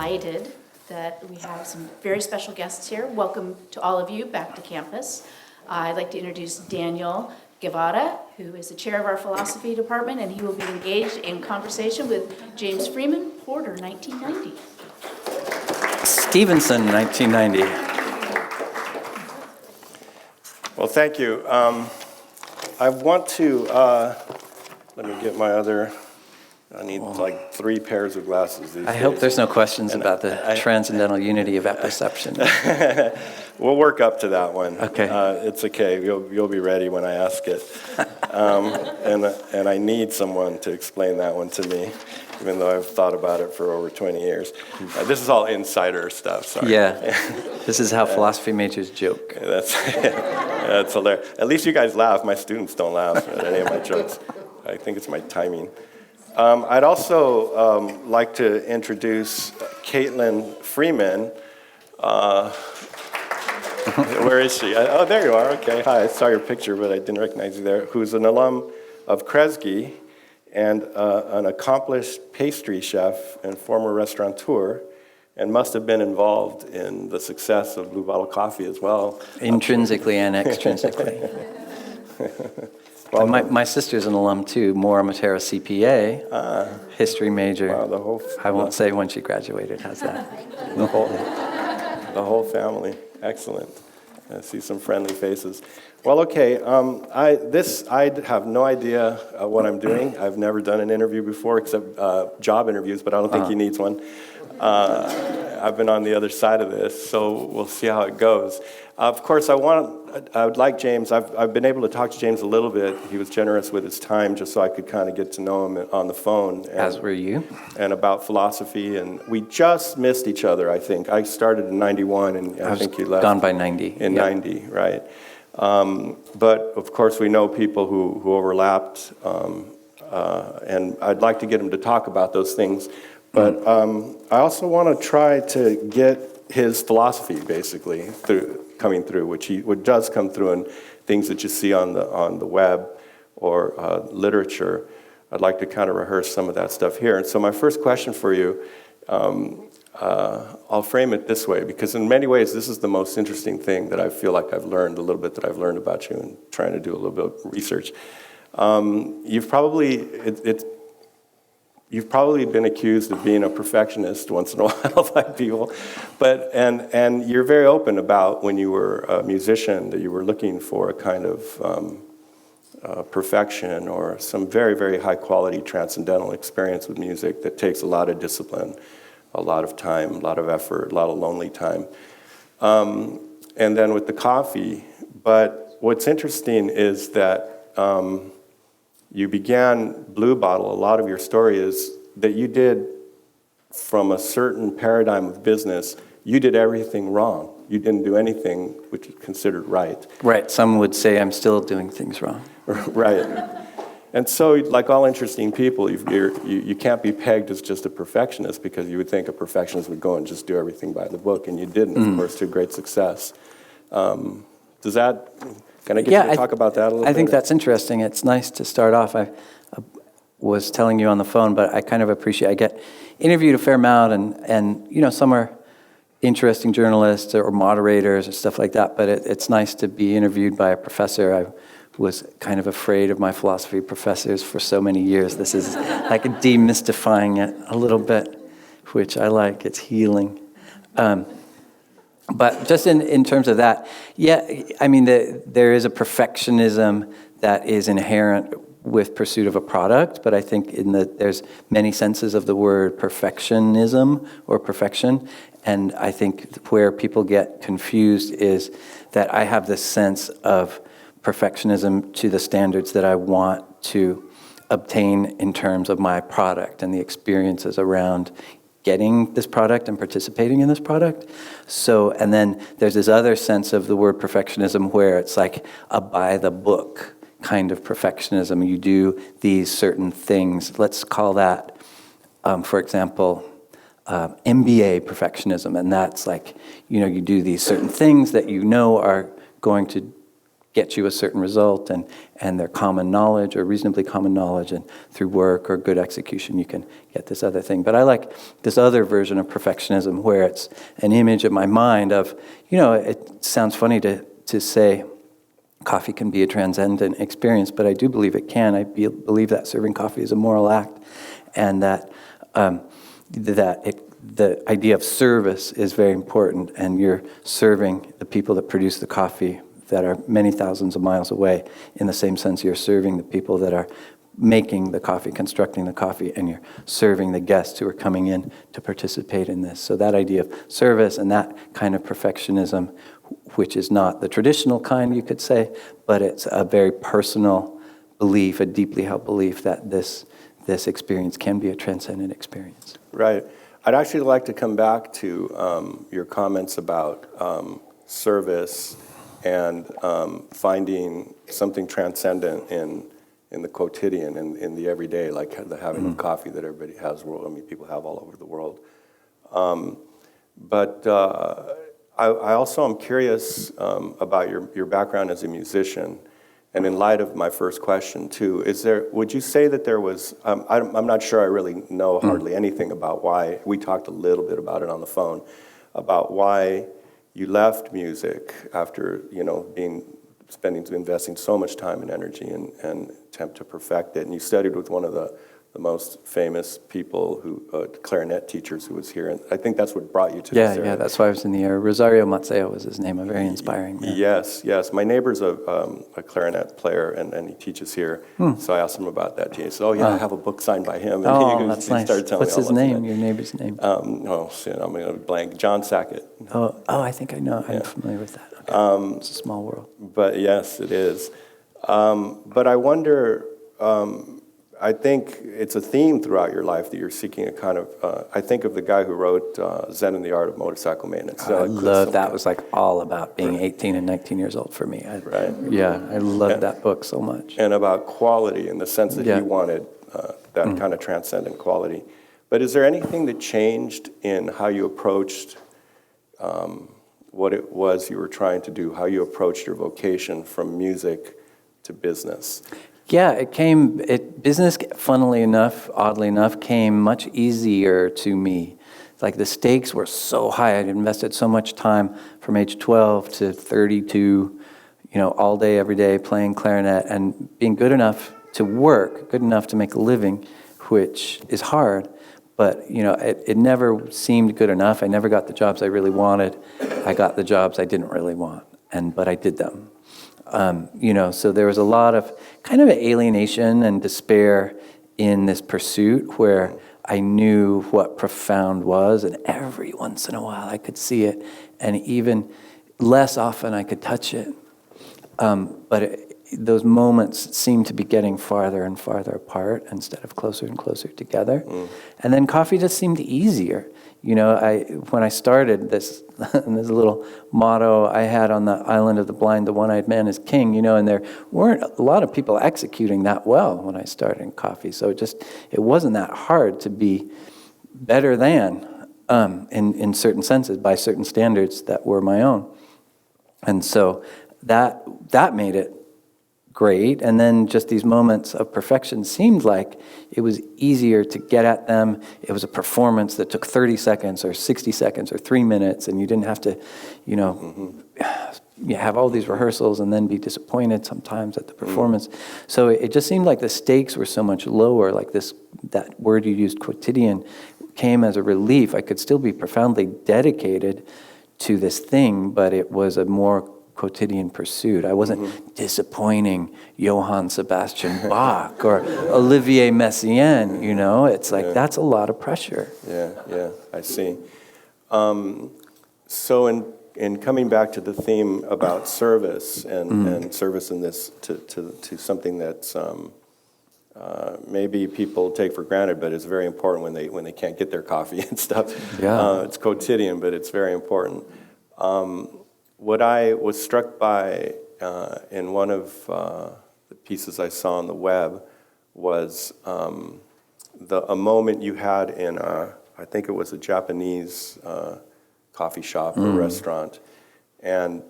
delighted that we have some very special guests here. Welcome to all of you back to campus. I'd like to introduce Daniel Guevara, who is the chair of our philosophy department, and he will be engaged in conversation with James Freeman, Porter, 1990. Stevenson, 1990. Well, thank you. I want to, let me get my other, I need like 3 pairs of glasses these days. I hope there's no questions about the transcendental unity of apperception. We'll work up to that one. Okay. It's okay. You'll be ready when I ask it. And I need someone to explain that one to me, even though I've thought about it for over 20 years. This is all insider stuff, sorry. Yeah, this is how philosophy majors joke. That's hilarious. At least you guys laugh. My students don't laugh at any of my jokes. I think it's my timing. I'd also like to introduce Caitlyn Freeman. Where is she? Oh, there you are. Okay, hi. I saw your picture, but I didn't recognize you there. Who's an alum of Kresge and an accomplished pastry chef and former restaurateur, and must have been involved in the success of Blue Bottle Coffee as well. Intrinsically and extrinsically. Well, my sister's an alum too, Mora Matera CPA, history major. Wow, I won't say when she graduated. How's that? The whole family. Excellent. I see some friendly faces. Well, okay. I have no idea what I'm doing. I've never done an interview before except job interviews, but I don't think he needs one. I've been on the other side of this, so we'll see how it goes. Of course, I would like James. I've been able to talk to James a little bit. He was generous with his time just so I could kind of get to know him on the phone. As were you. And about philosophy, and we just missed each other, I think. I started in 91, and I think he left. Gone by 90. In 90, right. But, of course, we know people who overlapped, and I'd like to get him to talk about those things. But I also want to try to get his philosophy, basically, coming through, which does come through in things that you see on the web or literature. I'd like to kind of rehearse some of that stuff here. And so my first question for you, I'll frame it this way, because in many ways this is the most interesting thing that I feel like I've learned, a little bit that I've learned about you and trying to do a little bit of research. You've probably been accused of being a perfectionist once in a while by people, and you're very open about when you were a musician that you were looking for a kind of perfection or some very, very high quality transcendental experience with music that takes a lot of discipline, a lot of time, a lot of effort, a lot of lonely time. And then with the coffee, but what's interesting is that you began Blue Bottle, a lot of your story is that you did, from a certain paradigm of business, you did everything wrong. You didn't do anything which is considered right. Right, some would say I'm still doing things wrong. Right. And so, like all interesting people, you can't be pegged as just a perfectionist, because you would think a perfectionist would go and just do everything by the book, and you didn't, of course, to great success. Does that... Can I get you to talk about that a little bit? I think that's interesting. It's nice to start off. I was telling you on the phone, but I kind of appreciate, I get interviewed a fair amount, and some are interesting journalists or moderators or stuff like that, but it's nice to be interviewed by a professor. I was kind of afraid of my philosophy professors for so many years. This is like demystifying it a little bit, which I like. It's healing. But just in terms of that, yeah, I mean, there is a perfectionism that is inherent with pursuit of a product, but I think there's many senses of the word perfectionism or perfection, and I think where people get confused is that I have this sense of perfectionism to the standards that I want to obtain in terms of my product and the experiences around getting this product and participating in this product. So, and then there's this other sense of the word perfectionism where it's like a by the book kind of perfectionism. You do these certain things. Let's call that, for example, MBA perfectionism. And that's like, you do these certain things that are going to get you a certain result, and they're common knowledge or reasonably common knowledge, and through work or good execution you can get this other thing. But I like this other version of perfectionism where it's an image in my mind of, it sounds funny to say coffee can be a transcendent experience, but I do believe it can. I believe that serving coffee is a moral act, and that the idea of service is very important, and you're serving the people that produce the coffee that are many thousands of miles away. In the same sense, you're serving the people that are making the coffee, constructing the coffee, and you're serving the guests who are coming in to participate in this. So that idea of service and that kind of perfectionism, which is not the traditional kind, you could say, but it's a very personal belief, a deeply held belief that this experience can be a transcendent experience. Right. I'd actually like to come back to your comments about service and finding something transcendent in the quotidian, in the everyday, like the having of coffee that everybody has. People have all over the world. But I also am curious about your background as a musician. And in light of my first question too, would you say that there was, I'm not sure I really know hardly anything about why, we talked a little bit about it on the phone, about why you left music after, investing so much time and energy and attempt to perfect it. And you studied with one of the most famous people, clarinet teachers who was here. And I think that's what brought you to this area. Yeah, that's why I was in the air. Rosario Mazzeo was his name, a very inspiring man. Yes. My neighbor's a clarinet player, and he teaches here. So I asked him about that. He said, I have a book signed by him. And that's he nice. started telling What's me his name, your neighbor's name? I'm going to blank. John Sackett. Oh, I think I know. I'm familiar with that. Okay. It's a small world. But yes, it is. But I wonder... I think it's a theme throughout your life that you're seeking a kind of, I think of the guy who wrote Zen and the Art of Motorcycle Maintenance. I love that. It was like all about being 18 and 19 years old for me. Right. Yeah, I love that book so much. And about quality in the sense that he wanted that kind of transcendent quality. But is there anything that changed in how you approached what it was you were trying to do, how you approached your vocation from music to business? Yeah, business, funnily enough, oddly enough, came much easier to me. Like the stakes were so high. I'd invested so much time from age 12 to 32, all day, every day, playing clarinet and being good enough to work, good enough to make a living, which is hard. But, it never seemed good enough. I never got the jobs I really wanted. I got the jobs I didn't really want, but I did them. So there was a lot of kind of alienation and despair in this pursuit where I knew what profound was, and every once in a while I could see it, and even less often I could touch it. Those moments seemed to be getting farther and farther apart instead of closer and closer together. And then coffee just seemed easier. When I started this, this little motto I had on the island of the blind, the one-eyed man is king, and there weren't a lot of people executing that well when I started in coffee. So it wasn't that hard to be better than, in certain senses, by certain standards that were my own. And so that made it great. And then just these moments of perfection seemed like it was easier to get at them. It was a performance that took 30 seconds or 60 seconds or 3 minutes, and you didn't have to, you have all these rehearsals and then be disappointed sometimes at the performance. So it just seemed like the stakes were so much lower, like that word you used, quotidian, came as a relief. I could still be profoundly dedicated to this thing, but it was a more quotidian pursuit. I wasn't disappointing Johann Sebastian Bach or Olivier Messiaen, It's like, that's a lot of pressure. Yeah, I see. So in coming back to the theme about service and service in this to something that's maybe people take for granted, but it's very important when they can't get their coffee and stuff. Yeah. It's quotidian, but it's very important. What I was struck by in one of the pieces I saw on the web was a moment you had in I think it was a Japanese coffee shop or restaurant, and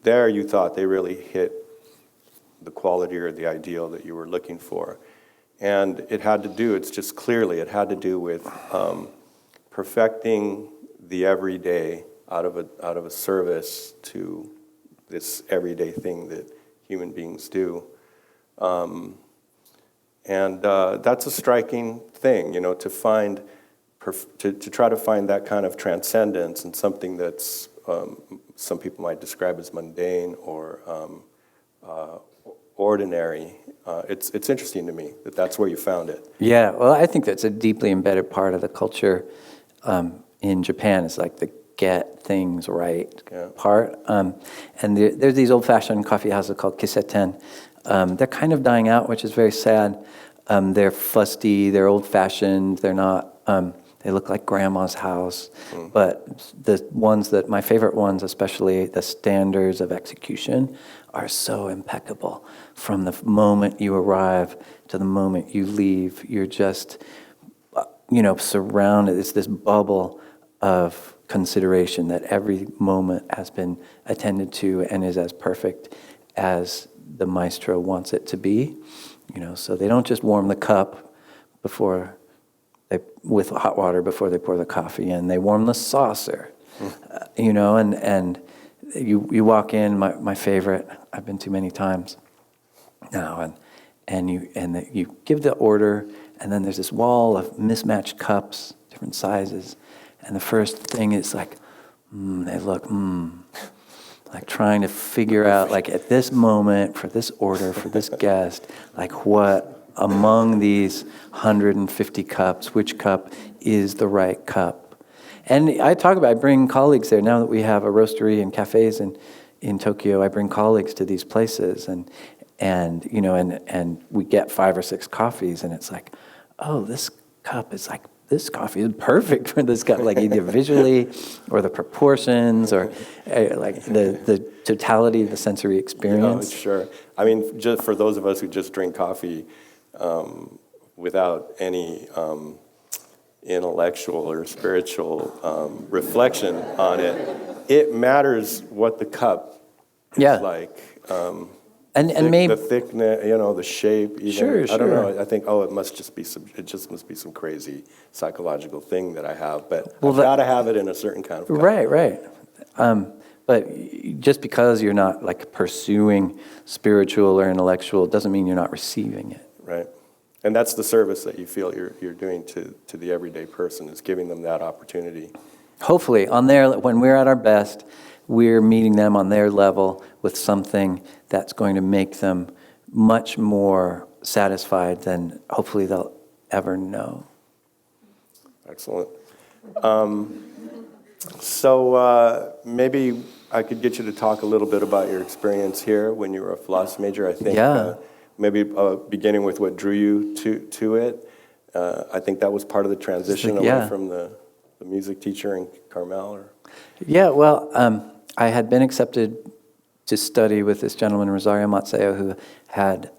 there you thought they really hit the quality or the ideal that you were looking for. And it had to do, it's just clearly, it had to do with perfecting the everyday out of a service to this everyday thing that human beings do. And that's a striking thing, to find, to try to find that kind of transcendence in something that's, some people might describe as mundane or ordinary. It's interesting to me that that's where you found it. Yeah, well, I think that's a deeply embedded part of the culture in Japan. It's like the get things right part. And there's these old-fashioned coffee houses called kiseten. They're kind of dying out, which is very sad. They're fusty, they're old-fashioned, they're not, they look like grandma's house. But the ones that, my favorite ones, especially the standards of execution, are so impeccable. From the moment you arrive to the moment you leave, you're just, surrounded. It's this bubble of consideration that every moment has been attended to and is as perfect as the maestro wants it to be. So they don't just warm the cup with hot water before they pour the coffee in. They warm the saucer, and you walk in. My favorite. I've been too many times now, and you give the order, and then there's this wall of mismatched cups, different sizes, and the first thing is like, they look, like trying to figure out, like at this moment, for this order, for this guest, like what among these 150 cups, which cup is the right cup. And I bring colleagues there, now that we have a roastery and cafes in Tokyo, I bring colleagues to these places, and we get 5 or 6 coffees, and it's like, oh, this cup is like, this coffee is perfect for this cup, like either visually or the proportions or like the totality of the sensory experience. Sure. I mean, just for those of us who just drink coffee without any intellectual or spiritual reflection on it, it matters what the cup is like. And maybe the thickness, the shape. Even. Sure. I don't know. I think, it must just be some crazy psychological thing that I have. But I've got to have it in a certain kind of cup. Right. But just because you're not like pursuing spiritual or intellectual doesn't mean you're not receiving it. Right. And that's the service that you feel you're doing to the everyday person, is giving them that opportunity. Hopefully, when we're at our best, we're meeting them on their level with something that's going to make them much more satisfied than hopefully they'll ever know. Excellent. So maybe I could get you to talk a little bit about your experience here when you were a philosophy major. I think maybe beginning with what drew you to it. I think that was part of the transition away from the music teacher in Carmel. Yeah, well, I had been accepted to study with this gentleman, Rosario Matseo, who had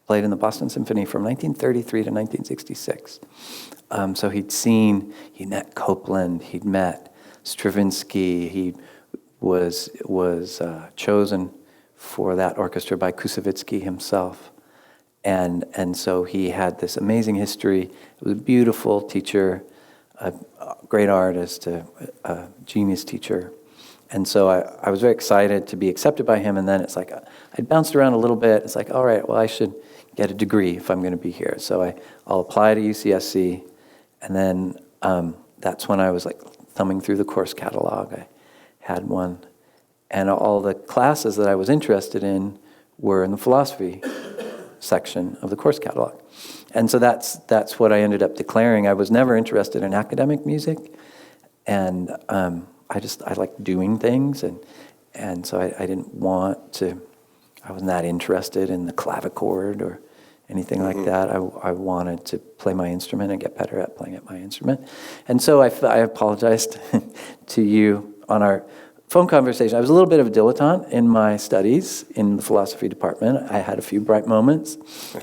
played in the Boston Symphony from 1933 to 1966. So he'd met Copland, he'd met Stravinsky, he was chosen for that orchestra by Kusevitsky himself. And so he had this amazing history. He was a beautiful teacher, a great artist, a genius teacher. And so I was very excited to be accepted by him, and then it's like, I bounced around a little bit. It's like, all right, well, I should get a degree if I'm going to be here. So I'll apply to UCSC, and then that's when I was like thumbing through the course catalog. I had one, and all the classes that I was interested in were in the philosophy section of the course catalog. And so that's what I ended up declaring. I was never interested in academic music, and I like doing things, and so I didn't want to. I wasn't that interested in the clavichord or anything like that. I wanted to play my instrument and get better at playing at my instrument, and so I apologized to you on our phone conversation. I was a little bit of a dilettante in my studies in the philosophy department. I had a few bright moments,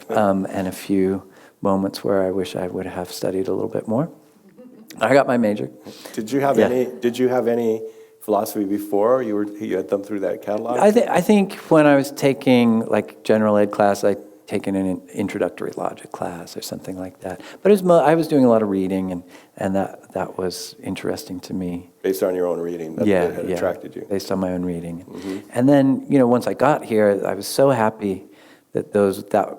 and a few moments where I wish I would have studied a little bit more. I got my major. Did you have any philosophy before? You had thumbed through that catalog? I think when I was taking like general ed class, I'd taken an introductory logic class or something like that. But I was doing a lot of reading, and that was interesting to me. Based on your own reading, that had attracted you. Based on my own reading. And then, once I got here, I was so happy that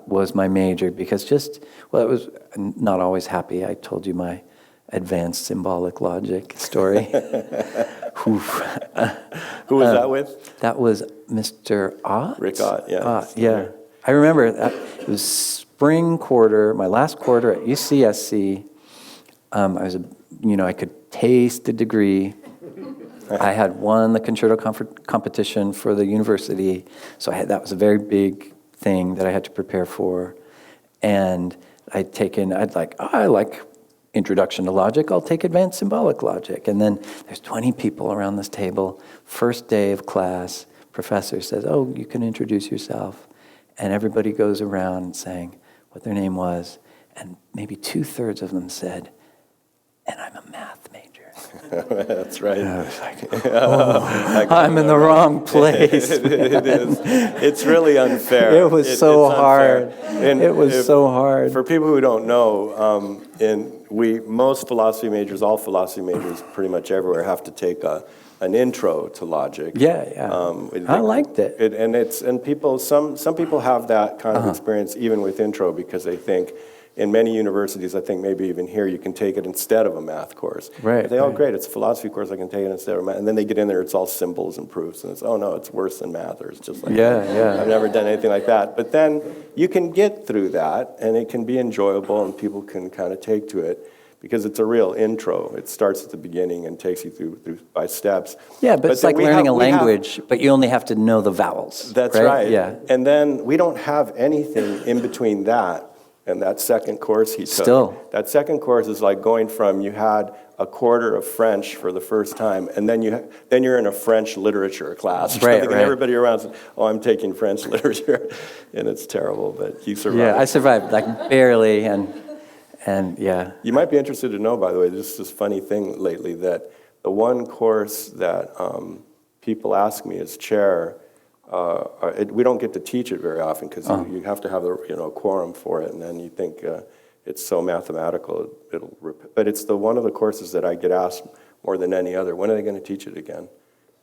was my major, because it was not always happy. I told you my advanced symbolic logic story. Who was that with? That was Mr. Ott. Rick Ott, yeah. Ott, yeah. I remember that it was spring quarter, my last quarter at UCSC. I could taste the degree. I had won the concerto competition for the university, so that was a very big thing that I had to prepare for. And I like Introduction to Logic, I'll take Advanced Symbolic Logic. And then there's 20 people around this table. First day of class, professor says, oh, you can introduce yourself. And everybody goes around saying what their name was. And maybe 2/3 of them said, and I'm a math major. That's right. And I was like, I'm in the wrong place. It is. It's really unfair. It was so hard. It was so hard. For people who don't know, most philosophy majors, all philosophy majors pretty much everywhere, have to take an intro to logic. Yeah. I liked it. Some people have that kind of experience even with intro, because they think, in many universities, I think maybe even here, you can take it instead of a math course. Right. Great, it's a philosophy course, I can take it instead of math. And then they get in there, it's all symbols and proofs, and it's, oh no, it's worse than math, or it's just like, I've never done anything like that. But then you can get through that, and it can be enjoyable, and people can kind of take to it, because it's a real intro. It starts at the beginning and takes you through by steps. Yeah, but it's like learning a language, but you only have to know the vowels. That's right. Yeah. And then we don't have anything in between that and that second course he took. That second course is like going from, you had a quarter of French for the first time, and then you're in a French literature class. Right. And everybody around says, oh, I'm taking French literature. And it's terrible, but you survived. Yeah, I survived, like barely, and yeah. You might be interested to know, by the way, this funny thing lately, that the one course that people ask me as chair, we don't get to teach it very often, because you have to have a quorum for it, and then you think it's so mathematical, but it's one of the courses that I get asked more than any other. When are they going to teach it again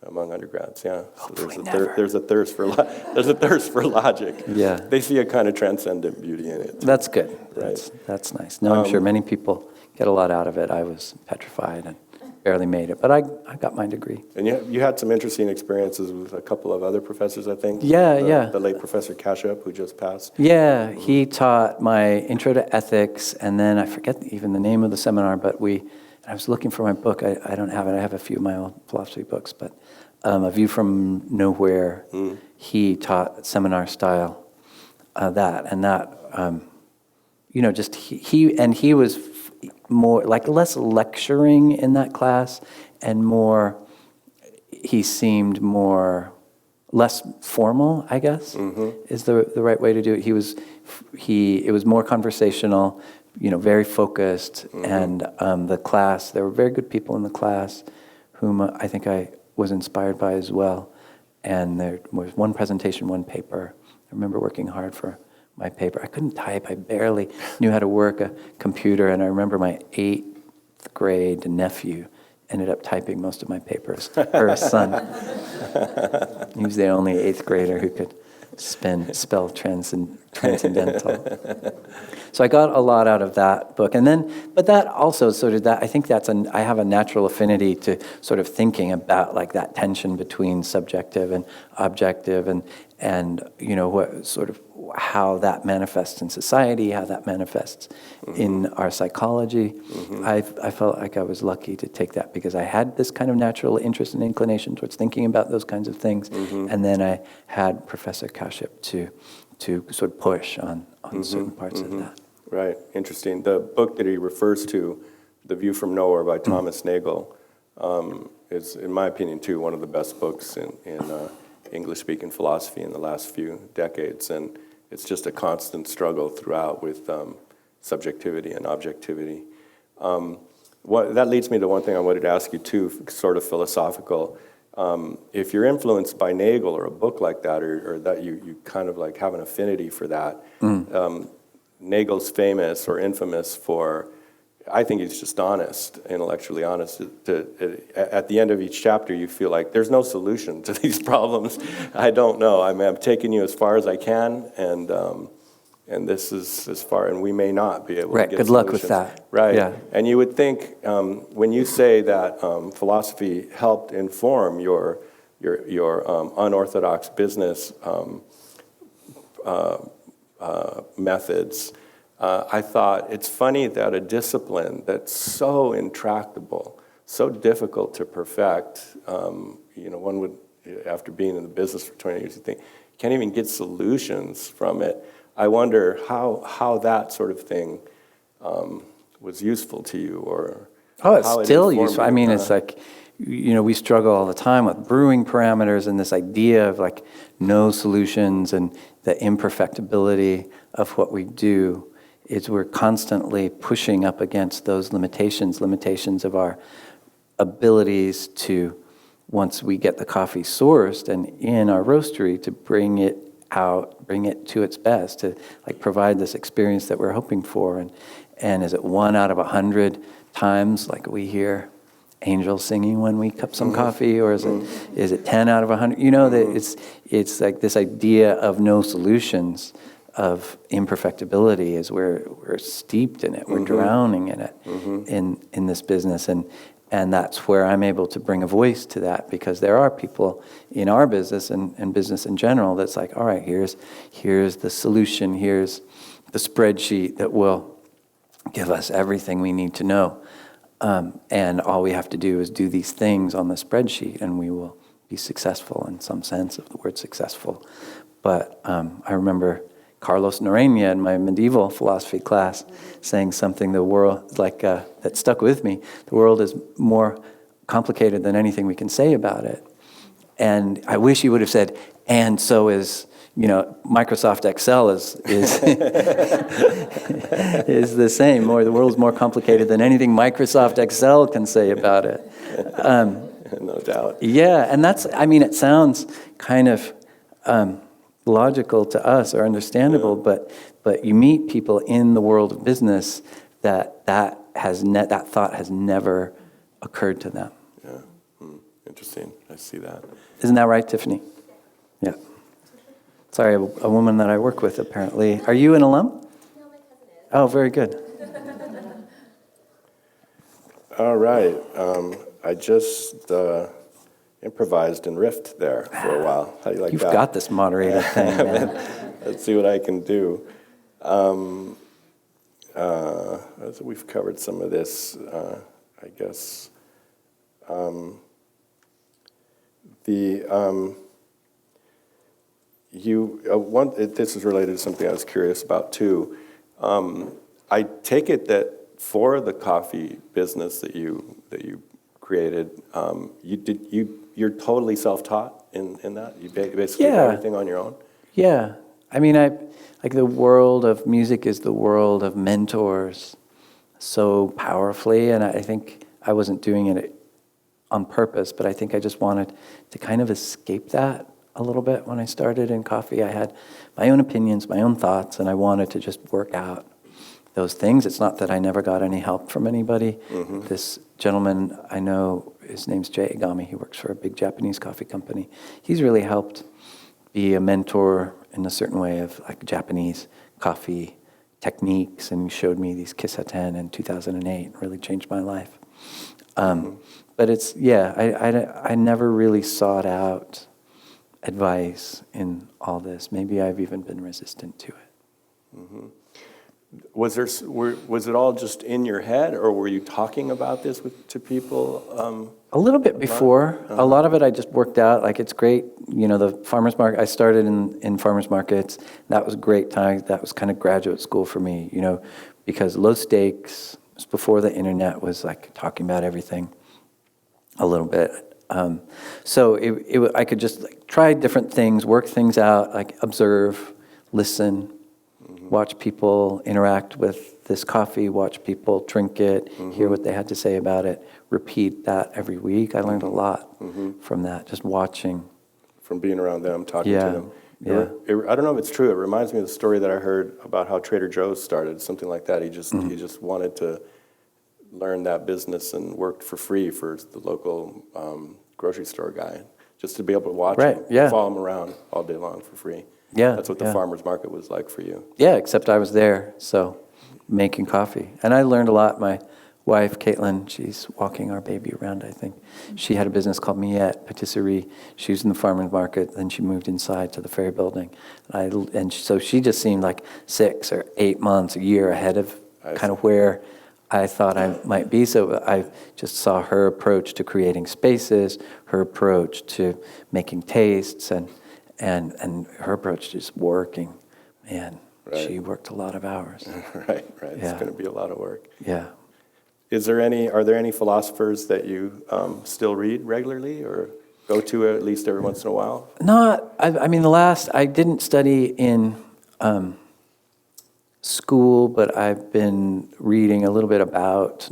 among undergrads? Yeah, so there's a thirst for logic. Yeah, they see a kind of transcendent beauty in it. That's good. Right. That's nice. No, I'm sure many people get a lot out of it. I was petrified and barely made it, but I got my degree. And you had some interesting experiences with a couple of other professors, I think. Yeah. The late Professor Kashyap, who just passed. Yeah, he taught my Intro to Ethics, and then I forget even the name of the seminar, but I was looking for my book. I don't have it. I have a few of my old philosophy books, but A View from Nowhere, he taught seminar style, he was more like less lecturing in that class, and he seemed less formal, I guess, is the right way to do it. It was more conversational, very focused, and the class, there were very good people in the class whom I think I was inspired by as well. And there was one presentation, one paper. I remember working hard for my paper. I couldn't type. I barely knew how to work a computer. And I remember my 8th grade nephew ended up typing most of my papers, her son. He was the only 8th grader who could spell transcendental. So I got a lot out of that book. But that also I think I have a natural affinity to sort of thinking about like that tension between subjective and objective, and what sort of how that manifests in society, how that manifests in our psychology. I felt like I was lucky to take that, because I had this kind of natural interest and inclination towards thinking about those kinds of things, and then I had Professor Kashyap to sort of push on certain parts of that. Right, interesting. The book that he refers to, The View from Nowhere by Thomas Nagel, is, in my opinion, too, one of the best books in English-speaking philosophy in the last few decades. And it's just a constant struggle throughout with subjectivity and objectivity. That leads me to one thing I wanted to ask you, too, sort of philosophical. if you're influenced by Nagel or a book like that, or that you kind of like have an affinity for that, Nagel's famous or infamous for, I think he's just honest, intellectually honest. At the end of each chapter, you feel like there's no solution to these problems. I don't know. I mean, I'm taking you as far as I can, and this is as far, and we may not be able to get Good luck with solutions. that. Right. Yeah. And you would think, when you say that philosophy helped inform your unorthodox business methods, I thought it's funny that a discipline that's so intractable, so difficult to perfect, one would, after being in the business for 20 years, you think, you can't even get solutions from it. I wonder how that sort of thing was useful to you, or it's how it still informed useful. you. I mean, it's like, we struggle all the time with brewing parameters and this idea of like no solutions and the imperfectibility of what we do. Is we're constantly pushing up against those limitations of our abilities to, once we get the coffee sourced and in our roastery, to bring it out, bring it to its best, to like provide this experience that we're hoping for. And is it 1 out of 100 times like we hear angels singing when we cup some coffee, or is it 10 out of 100? That it's like this idea of no solutions, of imperfectibility, is we're steeped in it, we're drowning in it, in this business, and that's where I'm able to bring a voice to that, because there are people in our business and business in general that's like, all right, here's the solution, here's the spreadsheet that will give us everything we need to know, and all we have to do is do these things on the spreadsheet, and we will be successful in some sense of the word successful. But I remember Carlos Noreña in my medieval philosophy class saying something that stuck with me. The world is more complicated than anything we can say about it. And I wish he would have said, and so is, Microsoft Excel is is the same, or the world's more complicated than anything Microsoft Excel can say about it. No doubt. Yeah, and it sounds kind of logical to us or understandable, but you meet people in the world of business that thought has never occurred to them. Yeah, interesting. I see that. Isn't that right, Tiffany? Yeah. Sorry, a woman that I work with apparently. Are you an alum? No, my cousin is. Oh, very good. All right. I just improvised and riffed there for a while. How do you like You've that? got this moderator thing, man. Let's see what I can do. So we've covered some of this, I guess. This is related to something I was curious about too. I take it that for the coffee business that you created, you're totally self-taught in that? You basically do everything on your own? Yeah. I mean, the world of music is the world of mentors so powerfully, and I think I wasn't doing it on purpose, but I think I just wanted to kind of escape that a little bit when I started in coffee. I had my own opinions, my own thoughts, and I wanted to just work out those things. It's not that I never got any help from anybody. This gentleman I know, his name's Jay Igami, he works for a big Japanese coffee company. He's really helped be a mentor in a certain way of like Japanese coffee techniques, and he showed me these Kisaten in 2008. It really changed my life. But it's, I never really sought out advice in all this. Maybe I've even been resistant to it. Was it all just in your head, or were you talking about this to people? A little bit before. A lot of it I just worked out. Like, it's great, the farmers market. I started in farmers markets. That was a great time. That was kind of graduate school for me, because low stakes, it was before the internet was like talking about everything a little bit. So I could just try different things, work things out, like observe, listen, watch people interact with this coffee, watch people drink it, hear what they had to say about it, repeat that every week. I learned a lot from that, just watching. From being around them, talking to them. Yeah. I don't know if it's true. It reminds me of the story that I heard about how Trader Joe's started, something like that. He just wanted to learn that business and worked for free for the local grocery store guy, just to be able to watch him, follow him around all day long for free. Yeah, that's what the farmer's market was like for you. Yeah, except I was there, so making coffee. And I learned a lot. My wife, Caitlyn, she's walking our baby around, I think. She had a business called Miette Patisserie. She was in the farmer's market, then she moved inside to the Ferry Building. So she just seemed like 6 or 8 months, a year ahead of kind of where I thought I might be. So I just saw her approach to creating spaces, her approach to making tastes, and her approach to just working. Man, she worked a lot of hours. Right. It's going to be a lot of work. Yeah. Are there any philosophers that you still read regularly or go to at least every once in a while? I didn't study in school, but I've been reading a little bit about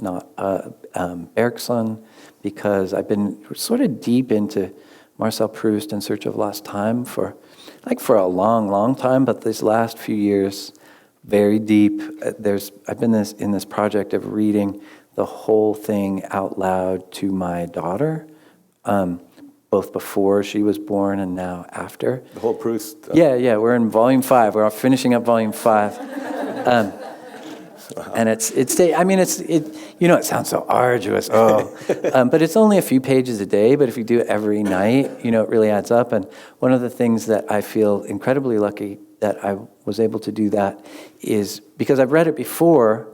Bergson, because I've been sort of deep into Marcel Proust, In Search of Lost Time, for a long, long time, but these last few years, very deep. I've been in this project of reading the whole thing out loud to my daughter, both before she was born and now after. The whole Proust. Yeah, we're in volume 5. We're finishing up volume 5. And it sounds so arduous. But it's only a few pages a day, but if you do it every night, it really adds up. And one of the things that I feel incredibly lucky that I was able to do that is because I've read it before,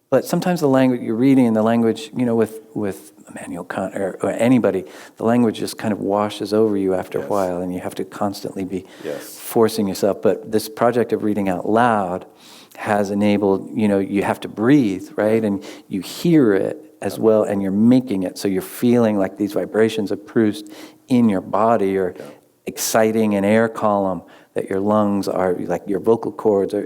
but sometimes the language you're reading and the language, with Immanuel Kant or anybody, the language just kind of washes over you after a while, and you have to constantly be forcing yourself. But this project of reading out loud has enabled, you have to breathe, right? And you hear it as well, and you're making it. So you're feeling like these vibrations of Proust in your body are exciting an air column that your lungs are, like your vocal cords are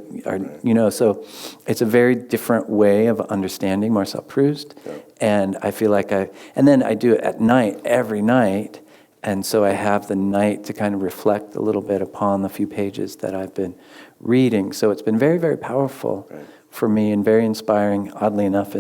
so it's a very different way of understanding Marcel Proust. And I feel like and then I do it at night, every night. And so I have the night to kind of reflect a little bit upon the few pages that I've been reading. So it's been very, very powerful for me, and very inspiring, oddly enough,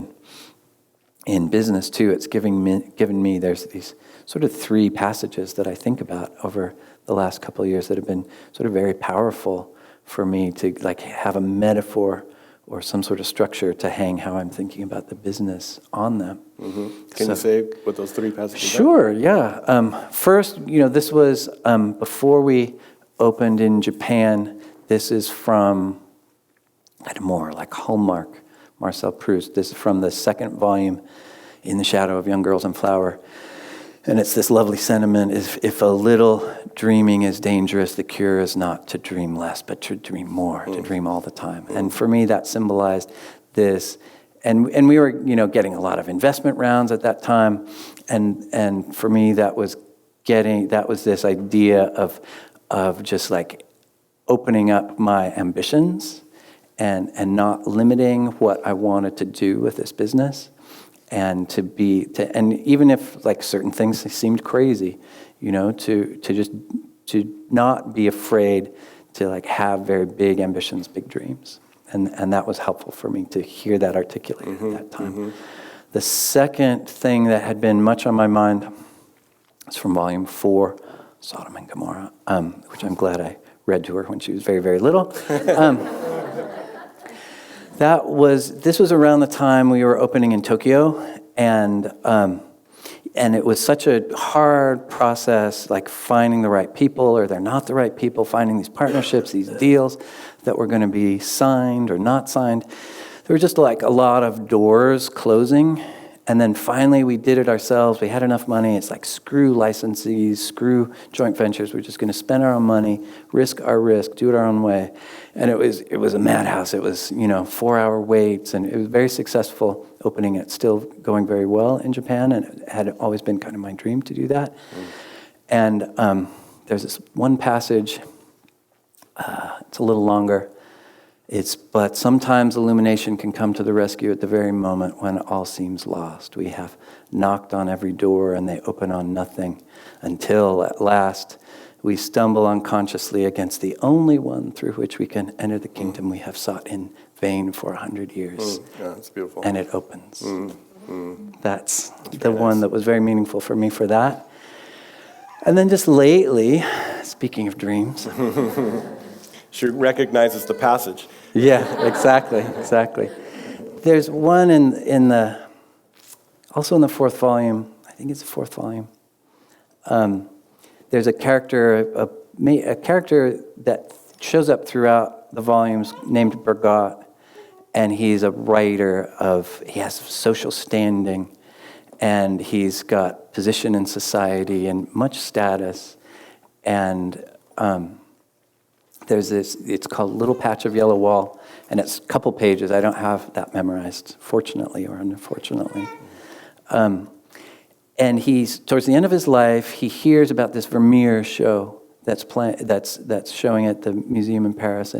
in business too. It's given me, there's these sort of 3 passages that I think about over the last couple of years that have been sort of very powerful for me to have a metaphor or some sort of structure to hang how I'm thinking about the business on them. Can you say what those 3 passages are? Sure, yeah. First, this was before we opened in Japan. This is from more like Hallmark, Marcel Proust. This is from the 2nd volume, In the Shadow of Young Girls in Flower. And it's this lovely sentiment: if a little dreaming is dangerous, the cure is not to dream less, but to dream more, to dream all the time. And for me, that symbolized this. And we were, getting a lot of investment rounds at that time. And for me, that was this idea of just opening up my ambitions and not limiting what I wanted to do with this business. And and even if certain things seemed crazy, to not be afraid to have very big ambitions, big dreams. And that was helpful for me to hear that articulated at that time. The second thing that had been much on my mind is from volume 4, Sodom and Gomorrah, which I'm glad I read to her when she was very, very little. This was around the time we were opening in Tokyo, and it was such a hard process, finding the right people, or they're not the right people, finding these partnerships, these deals that were going to be signed or not signed. There were just a lot of doors closing, and then finally we did it ourselves. We had enough money. It's screw licensees, screw joint ventures. We're just going to spend our own money, risk our risk, do it our own way. And it was a madhouse. It was 4-hour waits, and it was very successful opening. It's still going very well in Japan, and it had always been kind of my dream to do that. And there's this one passage. It's a little longer, But sometimes illumination can come to the rescue at the very moment when all seems lost. We have knocked on every door and they open on nothing, until at last we stumble unconsciously against the only one through which we can enter the kingdom we have sought in vain for 100 years. Yeah, it's beautiful. And it opens. That's the one that was very meaningful for me for that. And then just lately, speaking of dreams. She recognizes the passage. Yeah, exactly. There's one also in the fourth volume, I think it's the fourth volume. There's a character that shows up throughout the volumes named Bergot, and he's a writer he has social standing, and he's got position in society and much status, and there's this, it's called Little Patch of Yellow Wall, and it's a couple pages. I don't have that memorized, fortunately or unfortunately. And he's, towards the end of his life, he hears about this Vermeer show that's showing at the museum in Paris,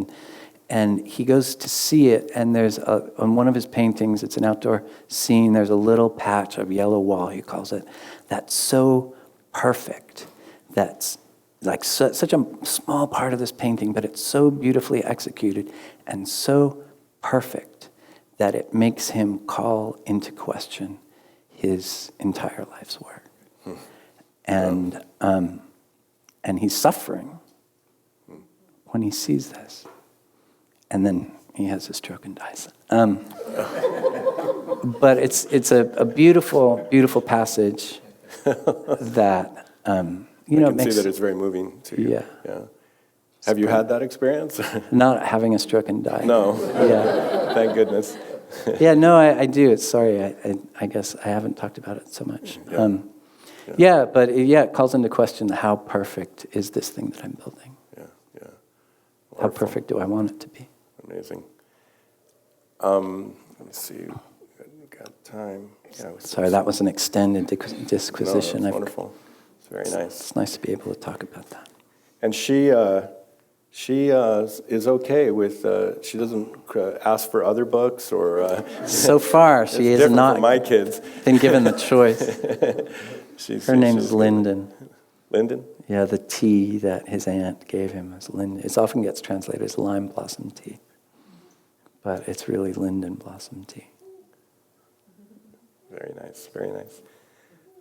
and he goes to see it, and there's on one of his paintings, it's an outdoor scene, there's a little patch of yellow wall, he calls it, that's so perfect, that's like such a small part of this painting, but it's so beautifully executed and so perfect that it makes him call into question his entire life's work. And he's suffering when he sees this. And then he has a stroke and dies. But it's a beautiful, beautiful passage that, I can see that it's very moving to you. Yeah. Have you had that experience? Not having a stroke and dying. No. Yeah. Thank goodness. Yeah, no, I do. Sorry, I guess I haven't talked about it so much. But it calls into question how perfect is this thing that I'm building? Yeah. How perfect do I want it to be? Amazing. Let me see. We've got time. Yeah, Sorry, that was an extended disquisition. No, that's wonderful. It's very nice. It's nice to be able to talk about that. And she is okay with, she doesn't ask for other books or... So far, she has not from my kids. been given the choice. Her name is she's Linden. Linden? Yeah, the tea that his aunt gave him is Linden. It often gets translated as lime blossom tea, but it's really linden blossom tea. Very nice, very nice.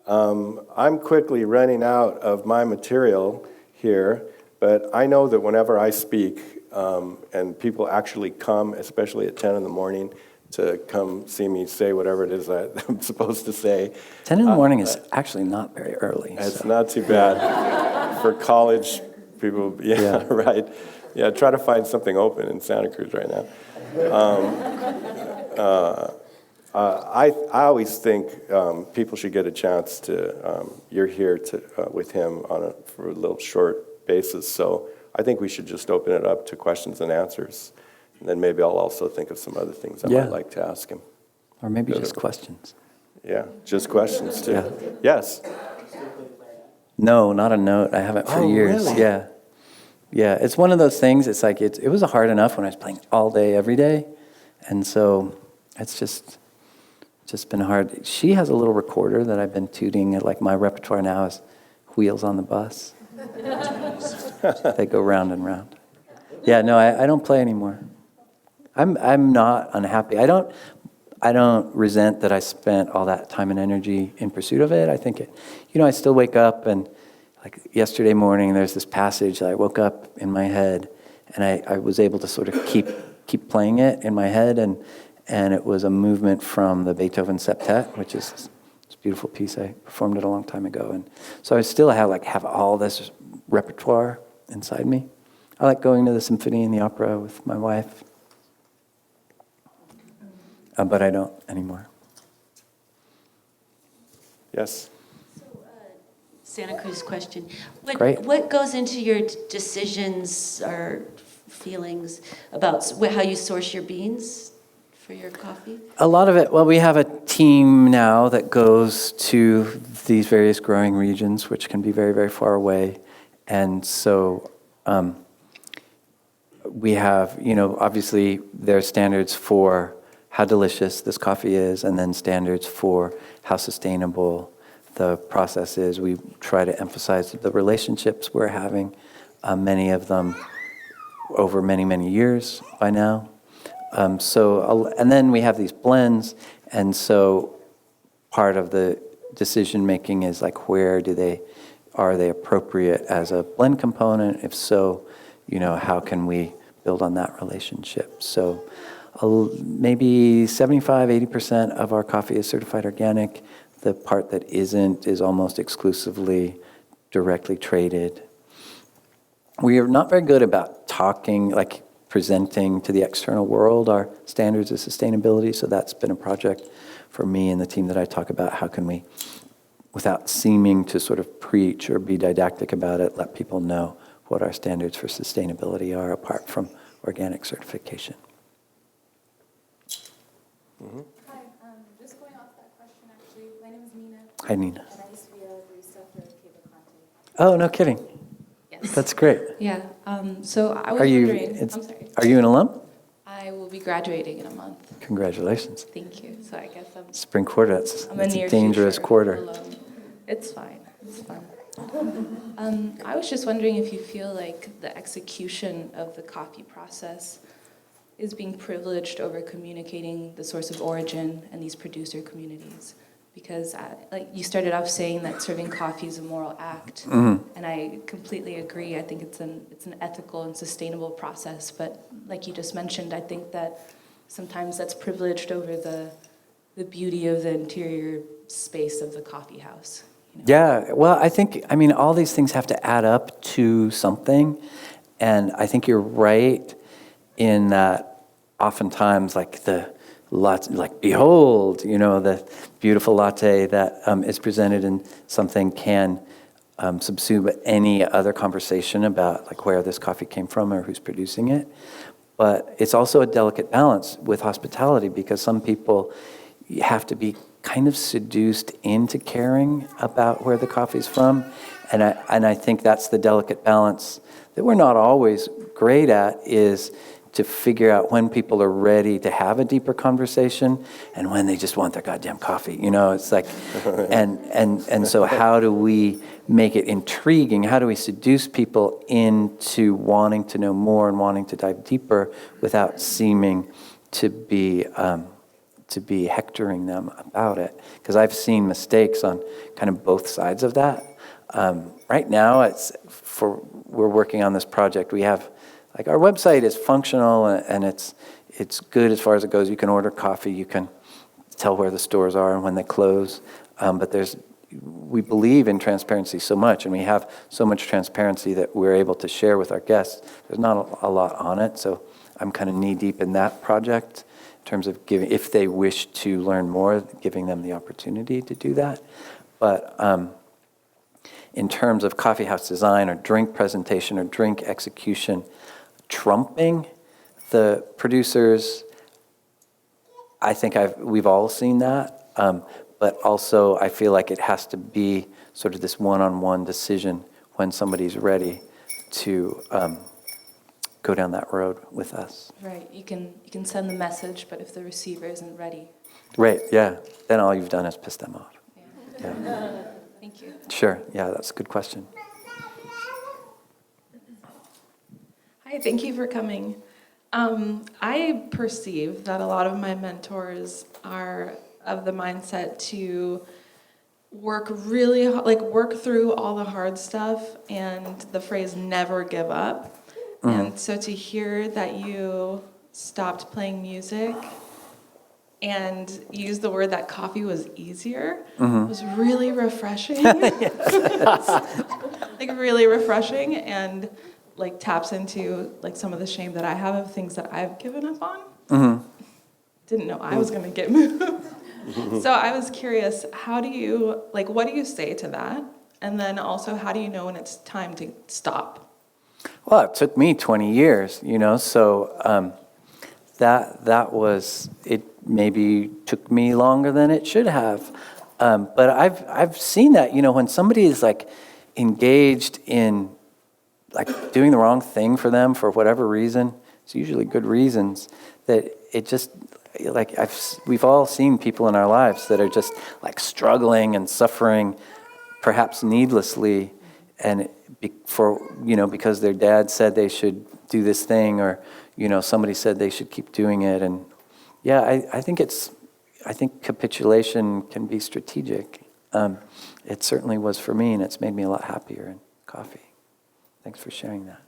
I'm quickly running out of my material here, but I know that whenever I speak, and people actually come, especially at 10 in the morning, to come see me say whatever it is that I'm supposed to say. 10 in the morning is actually not very early. It's not too bad for college people. Yeah, right. Yeah, try to find something open in Santa Cruz right now. I always think people should get a chance to. You're here with him for a little short basis, so I think we should just open it up to questions and answers, and then maybe I'll also think of some other things I might like to ask him. Or maybe just questions. Yeah, just questions too. Yeah. Yes. No, not a note. I haven't for years. Really? Yeah. Yeah, it's one of those things. It's like it was hard enough when I was playing all day, every day, and so it's just been hard. She has a little recorder that I've been tuning. Like my repertoire now is Wheels on the Bus. They go round and round. Yeah, no, I don't play anymore. I'm not unhappy. I don't resent that I spent all that time and energy in pursuit of it. I think I still wake up and like yesterday morning, there's this passage that I woke up in my head, and I was able to sort of keep playing it in my head, and it was a movement from the Beethoven Septet, which is this beautiful piece. I performed it a long time ago, and so I still have all this repertoire inside me. I like going to the symphony and the opera with my wife, but I don't anymore. Yes. Santa Cruz question. Great. What goes into your decisions or feelings about how you source your beans for your coffee? A lot of it, well, we have a team now that goes to these various growing regions, which can be very, very far away. And so we have, obviously there are standards for how delicious this coffee is, and then standards for how sustainable the process is. We try to emphasize the relationships we're having, many of them over many, many years by now. And then we have these blends, and so part of the decision making is like, are they appropriate as a blend component? If so, how can we build on that relationship? So maybe 75-80% of our coffee is certified organic. The part that isn't is almost exclusively directly traded. We are not very good about presenting to the external world our standards of sustainability, so that's been a project for me and the team that I talk about. How can we, without seeming to sort of preach or be didactic about it, let people know what our standards for sustainability are apart from organic certification. Mm-hmm. Hi, just going off that question, actually, my name is Nina. Hi, Nina. And I used to be a barista for Cable Conte. Oh, no kidding. Yes. That's great. Yeah, so I was Are you, wondering, I'm sorry, are you an alum? I will be graduating in a month. Congratulations. Thank you. So I guess Spring quarter, that's I'm a near a dangerous future quarter. alum. It's fine, it's fun. I was just wondering if you feel like the execution of the coffee process is being privileged over communicating the source of origin and these producer communities. Because you started off saying that serving coffee is a moral act, and I completely agree. I think it's an ethical and sustainable process. But like you just mentioned, I think that sometimes that's privileged over the beauty of the interior space of the coffee house. Yeah, well, I mean, all these things have to add up to something, and I think you're right in that oftentimes, behold, the beautiful latte that is presented in something can subsume any other conversation about where this coffee came from or who's producing it. But it's also a delicate balance with hospitality, because some people have to be kind of seduced into caring about where the coffee's from. And I think that's the delicate balance that we're not always great at, is to figure out when people are ready to have a deeper conversation and when they just want their goddamn coffee. It's like, and so how do we make it intriguing? How do we seduce people into wanting to know more and wanting to dive deeper without seeming to be hectoring them about it? Because I've seen mistakes on kind of both sides of that. Right now, we're working on this project. We have, our website is functional and it's good as far as it goes. You can order coffee, you can tell where the stores are and when they close. But we believe in transparency so much, and we have so much transparency that we're able to share with our guests. There's not a lot on it, so I'm kind of knee deep in that project in terms of giving, if they wish to learn more, giving them the opportunity to do that. But in terms of coffee house design or drink presentation or drink execution, trumping the producers, I think we've all seen that, but also I feel like it has to be sort of this one-on-one decision when somebody's ready to go down that road with us. Right, you can send the message, but if the receiver isn't ready. Right, yeah, then all you've done is piss them off. Yeah. Thank you. Sure, yeah, that's a good question. Hi, thank you for coming. I perceive that a lot of my mentors are of the mindset to work really, work through all the hard stuff, and the phrase never give up. And so to hear that you stopped playing music and used the word that coffee was easier was really refreshing. Really refreshing, and taps into some of the shame that I have of things that I've given up on. Didn't know I was going to get moved. So I was curious, how do you, what do you say to that? And then also, how do you know when it's time to stop? Well, it took me 20 years, so that was, it maybe took me longer than it should have. But I've seen that, when somebody is engaged in doing the wrong thing for them for whatever reason, it's usually good reasons, that it just, like, we've all seen people in our lives that are just like struggling and suffering, perhaps needlessly, and because their dad said they should do this thing, or somebody said they should keep doing it. And yeah, I think capitulation can be strategic. It certainly was for me, and it's made me a lot happier in coffee. Thanks for sharing that.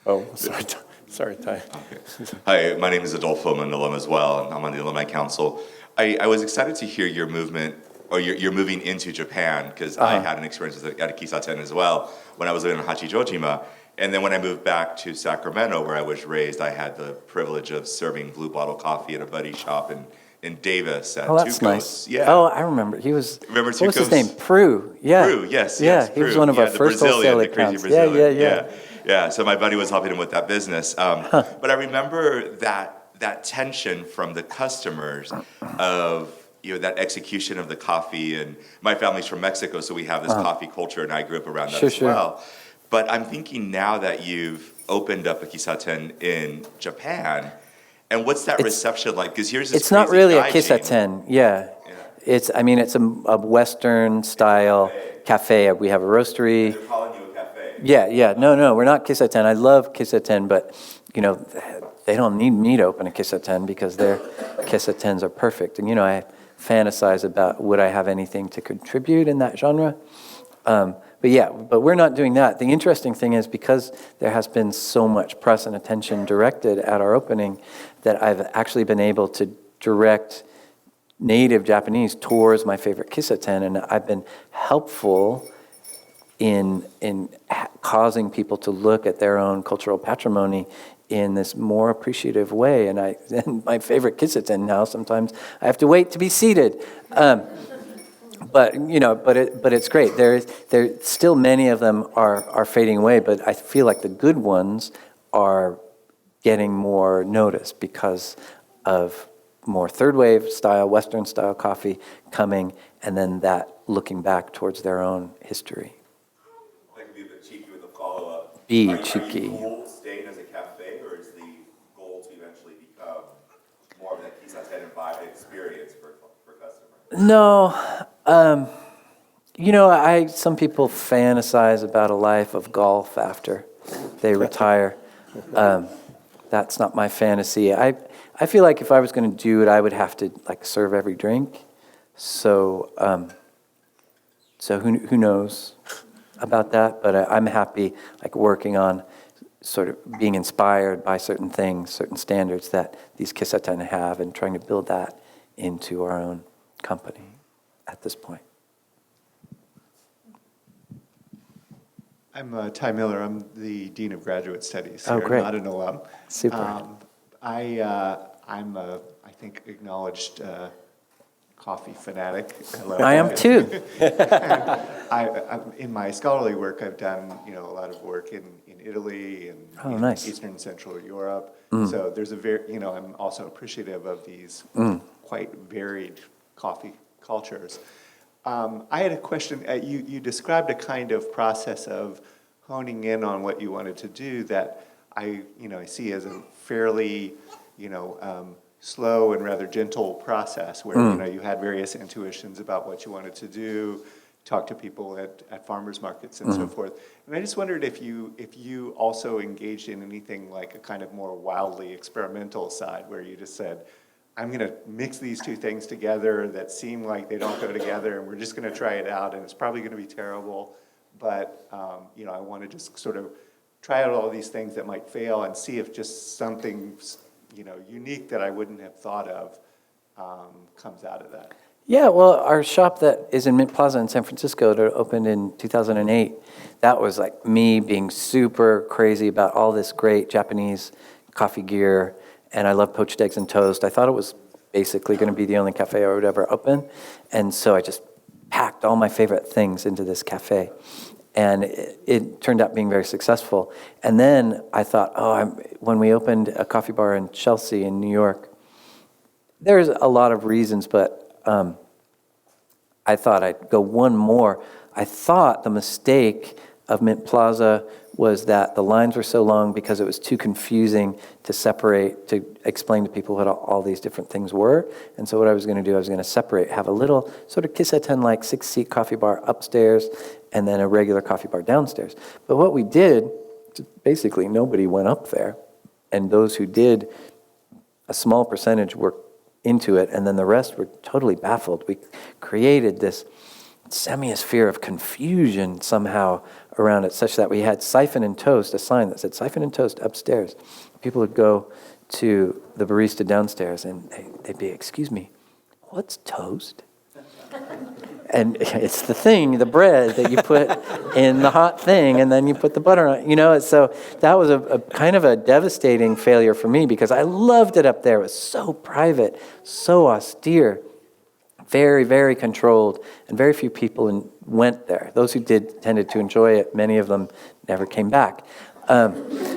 Oh, sorry, Ty. Hi, my name is Adolfo Mandalum as well, and I'm on the Alumni Council. I was excited to hear your movement, or you're moving into Japan, because I had an experience at a Kisaten as well when I was living in Hachijojima. And then when I moved back to Sacramento, where I was raised, I had the privilege of serving blue bottle coffee at a buddy shop in Davis at That's Tuco's. nice. Yeah. Oh, I remember. Remember what was his Tuco's? name? Prue. Yeah. Prue, yes. Yeah, he was one of our the first Brazilian, wholesale the crazy accounts. Brazilian. Yeah, so my buddy was helping him with that business. But I remember that tension from the customers of that execution of the coffee. And my family's from Mexico, so we have this coffee culture, and I grew up around that as well. But I'm thinking now that you've opened up a kisaten in Japan, and what's that reception like? Because here's this It's not crazy really a gaijin. kisaten. Yeah. It's a Western style cafe. We have a roastery. They're calling you a cafe. Yeah. No, we're not kisaten. I love kisaten, but they don't need me to open a kisaten because their kisatens are perfect. And I fantasize about, would I have anything to contribute in that genre? But we're not doing that. The interesting thing is, because there has been so much press and attention directed at our opening, that I've actually been able to direct native Japanese towards my favorite kisaten, and I've been helpful in causing people to look at their own cultural patrimony in this more appreciative way. And my favorite kisaten now, sometimes I have to wait to be seated. But it's great. There still many of them are fading away, but I feel like the good ones are getting more notice because of more third wave style, Western style coffee coming, and then that looking back towards their own history. I could be a bit cheeky with a follow-up. Be Are cheeky. you cool staying as a cafe, or is the goal to eventually become more of that kisaten vibe experience for customers? No, some people fantasize about a life of golf after they retire. That's not my fantasy. I feel like if I was going to do it, I would have to serve every drink. So who knows about that? But I'm happy working on sort of being inspired by certain things, certain standards that these kisaten have, and trying to build that into our own company at this point. I'm Ty Miller. I'm the Dean of Graduate Studies Oh, here, great. not an alum. Super. I'm a, I think, acknowledged coffee fanatic. I am too. In my scholarly work, I've done a lot of work in Italy and Nice. Eastern and Central Europe. So there's a I'm also appreciative of these quite varied coffee cultures. I had a question. You described a kind of process of honing in on what you wanted to do that I see as a fairly, slow and rather gentle process where, you had various intuitions about what you wanted to do, talk to people at farmers markets and so forth. And I just wondered if you also engaged in anything like a kind of more wildly experimental side where you just said, I'm going to mix these two things together that seem like they don't go together, and we're just going to try it out, and it's probably going to be terrible, but I want to just sort of try out all these things that might fail and see if just something unique that I wouldn't have thought of comes out of that. Yeah, well, our shop that is in Mint Plaza in San Francisco that opened in 2008, that was me being super crazy about all this great Japanese coffee gear, and I love poached eggs and toast. I thought it was basically going to be the only cafe I would ever open, and so I just packed all my favorite things into this cafe, and it turned out being very successful. And then I thought, when we opened a coffee bar in Chelsea in New York, there's a lot of reasons, but I thought I'd go one more. I thought the mistake of Mint Plaza was that the lines were so long because it was too confusing to separate, to explain to people what all these different things were. And so what I was going to do, I was going to separate, have a little sort of Kiss-A-Ten-like 6-seat coffee bar upstairs and then a regular coffee bar downstairs. But what we did, basically nobody went up there. And those who did, a small percentage were into it, and then the rest were totally baffled. We created this semiosphere of confusion somehow around it, such that we had siphon and toast, a sign that said siphon and toast upstairs. People would go to the barista downstairs and they'd be, excuse me, what's toast? And it's the thing, the bread that you put in the hot thing and then you put the butter on, you know. So that was a kind of a devastating failure for me because I loved it up there. It was so private, so austere. Very, very controlled, and very few people went there. Those who did tended to enjoy it. Many of them never came back.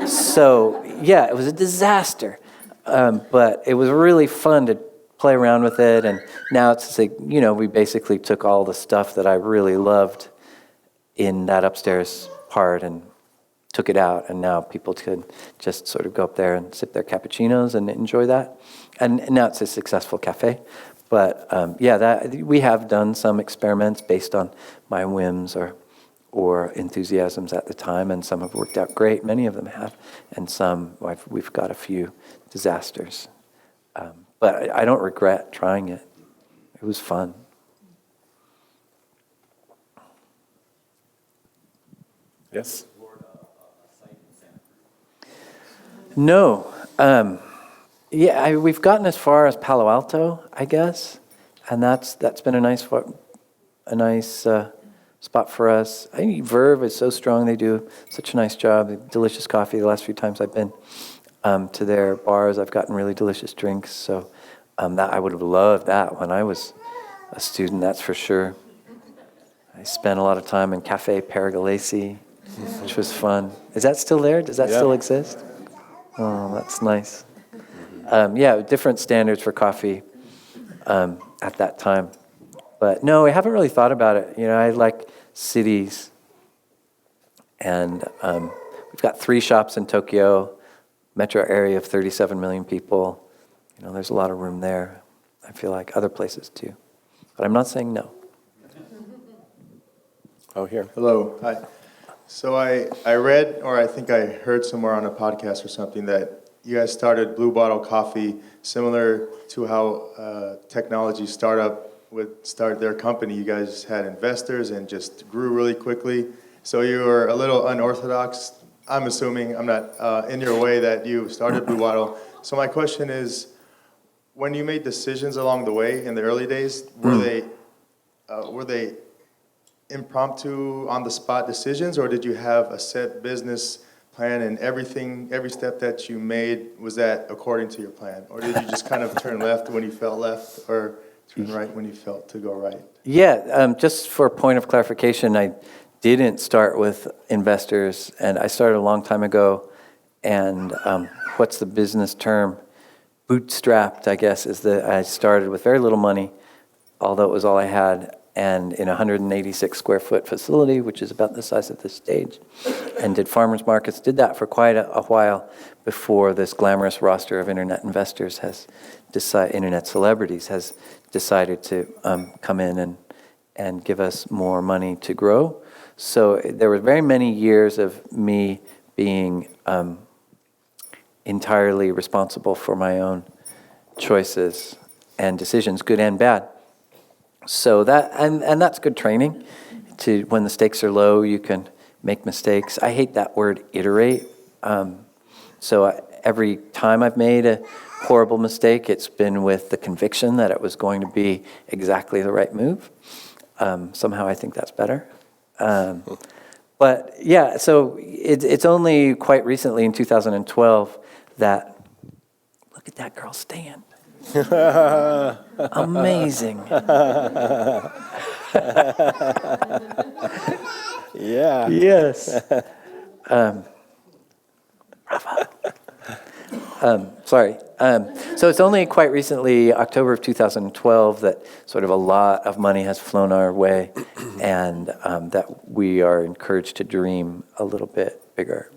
So, yeah, it was a disaster. But it was really fun to play around with it, and now it's like, you know, we basically took all the stuff that I really loved in that upstairs part and took it out, and now people could just sort of go up there and sip their cappuccinos and enjoy that. And now it's a successful cafe. But that we have done some experiments based on my whims or enthusiasms at the time, and some have worked out great. Many of them have, and some we've got a few disasters. But I don't regret trying it. It was fun. Yes? No. We've gotten as far as Palo Alto, I guess, and that's been a nice spot for us. I think Verve is so strong; they do such a nice job. Delicious coffee. The last few times I've been to their bars, I've gotten really delicious drinks. So that I would have loved that when I was a student. That's for sure. I spent a lot of time in Cafe Pergolesi, which was fun. Is that still there? Does that still exist? Oh, that's nice. Different standards for coffee at that time. But no, I haven't really thought about it. You know, I like cities. And we've got 3 shops in Tokyo, metro area of 37 million people. You know, there's a lot of room there. I feel like other places too. But I'm not saying no. Oh, here. Hello. Hi. So I read, or I think I heard somewhere on a podcast or something, that you guys started Blue Bottle Coffee similar to how a technology startup would start their company. You guys had investors and just grew really quickly. So you were a little unorthodox, I'm assuming. I'm not in your way that you started Blue Bottle. So my question is, when you made decisions along the way in the early days, were they impromptu, on-the-spot decisions, or did you have a set business plan and everything, every step that you made, was that according to your plan? Or did you just kind of turn left when you felt left, or turn right when you felt to go right? Yeah, just for a point of clarification, I didn't start with investors, and I started a long time ago, and what's the business term? Bootstrapped, I guess, I started with very little money, although it was all I had, and in a 186 square foot facility, which is about the size of this stage, and did farmers markets, did that for quite a while before this glamorous roster of internet investors internet celebrities has decided to come in and give us more money to grow. So there were very many years of me being entirely responsible for my own choices and decisions, good and bad. So that, and that's good training. To when the stakes are low, you can make mistakes. I hate that word, iterate. Every time I've made a horrible mistake, it's been with the conviction that it was going to be exactly the right move. Somehow I think that's better. But yeah, so it's only quite recently in 2012 that, look at that girl stand. Amazing. Yeah. Yes. Bravo. Sorry. So it's only quite recently, October of 2012, that sort of a lot of money has flown our way, and that we are encouraged to dream a little bit bigger.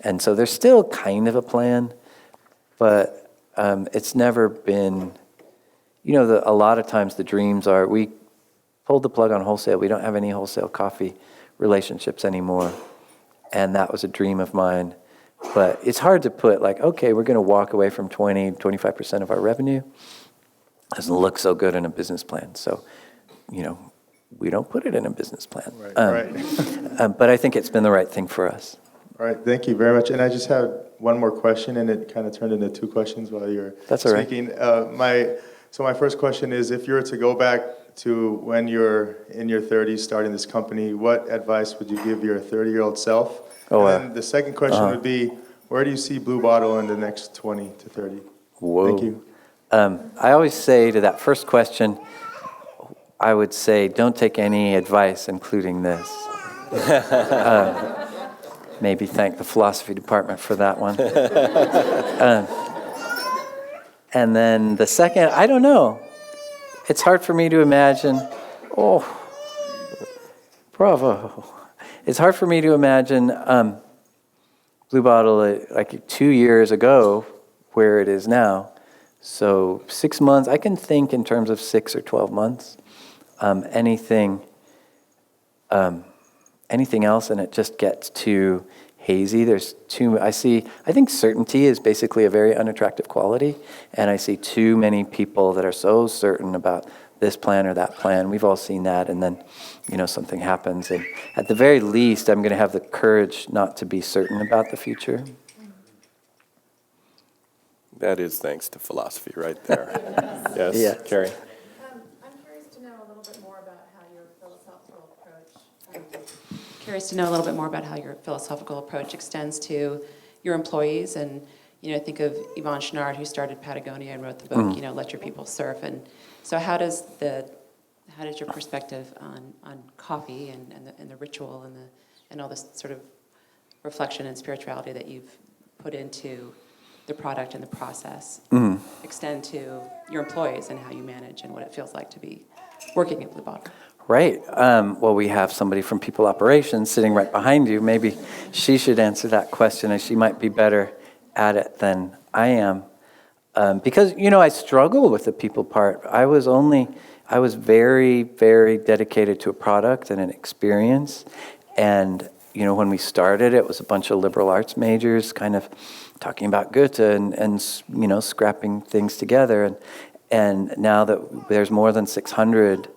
And so there's still kind of a plan, but it's never been, a lot of times the dreams are, we pulled the plug on wholesale. We don't have any wholesale coffee relationships anymore. And that was a dream of mine. But it's hard to put like, okay, we're going to walk away from 25% of our revenue. Doesn't look so good in a business plan. So, we don't put it in a business plan. Right. But I think it's been the right thing for us. All right, thank you very much. And I just have one more question, and it kind of turned into two questions while you were That's all right. speaking. My first question is, if you were to go back to when you're in your 30s starting this company, what advice would you give your 30-year-old self? And then the second question would be, where do you see Blue Bottle in the next 20 to 30? Whoa. Thank you. I always say to that first question, I would say, don't take any advice, including this. Maybe thank the philosophy department for that one. And then the second, I don't know. It's hard for me to imagine. Oh, bravo. It's hard for me to imagine Blue Bottle like 2 years ago where it is now. So 6 months, I can think in terms of 6 or 12 months. Anything else, and it just gets too hazy. I think certainty is basically a very unattractive quality, and I see too many people that are so certain about this plan or that plan. We've all seen that, and then, something happens. And at the very least, I'm going to have the courage not to be certain about the future. That is thanks to philosophy right there. Yes, Yeah. Carrie? I'm curious to know a little bit more about how your philosophical approach extends to your employees. And, think of Yvonne Chouinard, who started Patagonia and wrote the book, Let Your People Surf. And so how does your perspective on coffee and the ritual and all this sort of reflection and spirituality that you've put into the product and the process extend to your employees and how you manage and what it feels like to be working at Blue Bottle? Right. Well, we have somebody from People Operations sitting right behind you. Maybe she should answer that question, and she might be better at it than I am. Because, I struggle with the people part. I was very, very dedicated to a product and an experience. And, when we started, it was a bunch of liberal arts majors kind of talking about Goethe and scrapping things together. And now that there's more than 600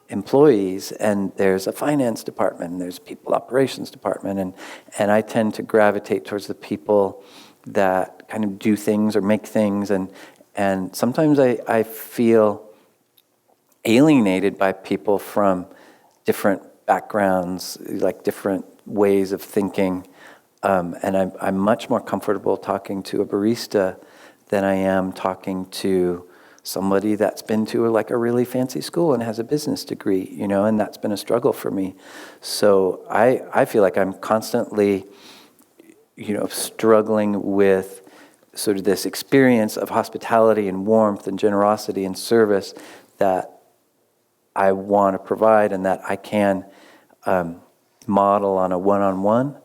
employees, and there's a finance department, and there's a people operations department, and I tend to gravitate towards the people that kind of do things or make things, and sometimes I feel alienated by people from different backgrounds, like different ways of thinking, and I'm much more comfortable talking to a barista than I am talking to somebody that's been to like a really fancy school and has a business degree, and that's been a struggle for me. So I feel like I'm constantly, struggling with sort of this experience of hospitality and warmth and generosity and service that I want to provide and that I can model on a one-on-one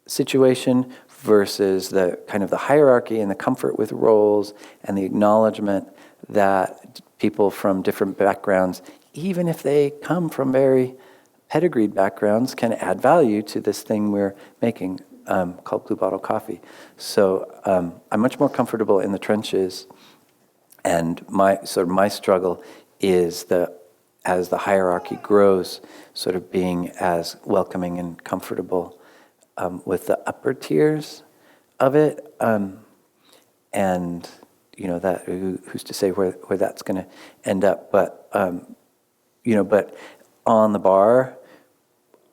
situation versus the kind of the hierarchy and the comfort with roles and the acknowledgement that people from different backgrounds, even if they come from very pedigreed backgrounds, can add value to this thing we're making called Blue Bottle Coffee. So I'm much more comfortable in the trenches, and my struggle is as the hierarchy grows, sort of being as welcoming and comfortable with the upper tiers of it, and that who's to say where that's going to end up? But but on the bar,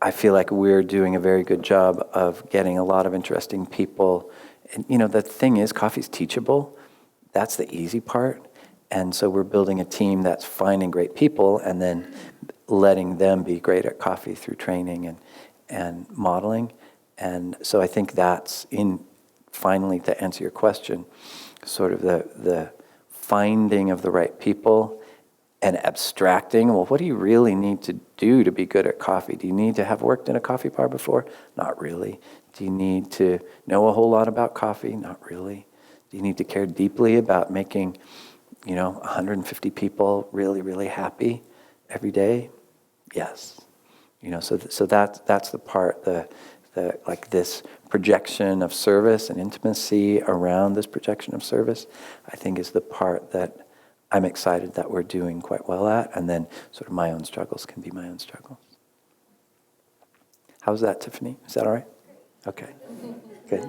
I feel like we're doing a very good job of getting a lot of interesting people. And the thing is, coffee's teachable. That's the easy part. And so we're building a team that's finding great people and then letting them be great at coffee through training and modeling. And so I think that's finally, to answer your question, sort of the finding of the right people and abstracting, well, what do you really need to do to be good at coffee? Do you need to have worked in a coffee bar before? Not really. Do you need to know a whole lot about coffee? Not really. Do you need to care deeply about making, 150 people really, really happy every day? Yes. So that's the part, the like this projection of service and intimacy around this projection of service, I think is the part that I'm excited that we're doing quite well at, and then sort of my own struggles can be my own struggles. How's that, Tiffany? Is that all right? Okay, good.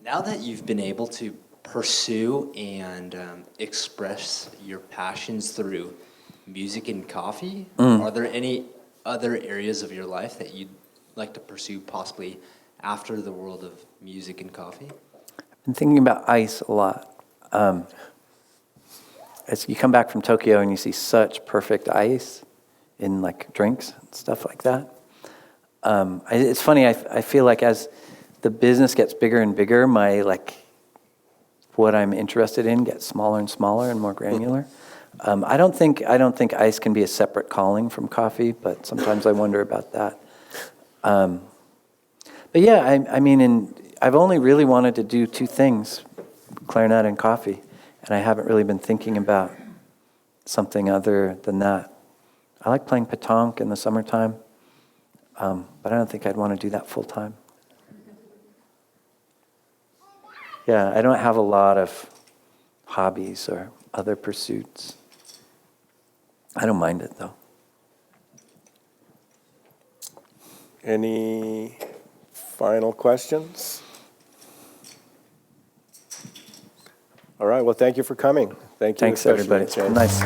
Now that you've been able to pursue and express your passions through music and coffee, are there any other areas of your life that you'd like to pursue possibly after the world of music and coffee? I've been thinking about ice a lot. As you come back from Tokyo and you see such perfect ice in like drinks and stuff like that. It's funny, I feel like as the business gets bigger and bigger, my what I'm interested in gets smaller and smaller and more granular. I don't think ice can be a separate calling from coffee, but sometimes I wonder about that. But yeah, I mean, I've only really wanted to do two things, clarinet and coffee, and I haven't really been thinking about something other than that. I like playing pétanque in the summertime, but I don't think I'd want to do that full time. Yeah, I don't have a lot of hobbies or other pursuits. I don't mind it, though. Any final questions? All right, well, thank you for coming. Thank you. Thanks, everybody. James. Nice.